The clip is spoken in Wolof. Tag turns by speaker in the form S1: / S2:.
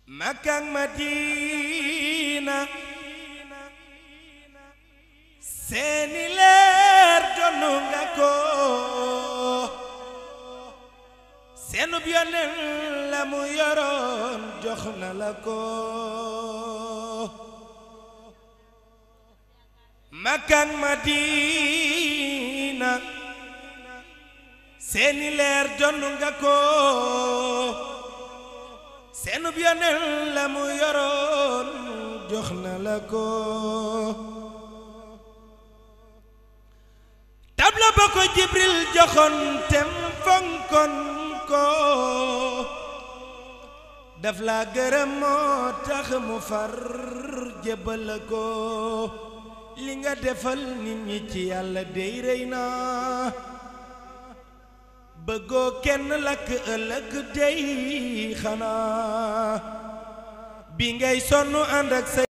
S1: Makka ak Madina seeni leer donnu nga ko seenub yonen la mu yoroon jox na la ko Makka ak Madina seeni leer donnu nga ko seenub yonen la mu yoroon jox na la ko tabla ba ko Jibril joxoon tem fonkon ko daf la gërëm moo tax mu far jébbal ko li nga defal nit ñi ci Yàlla dey rëy na bëggoo kenn lakk ëllëg dey xanaa bi ngay sonn ànd ak sa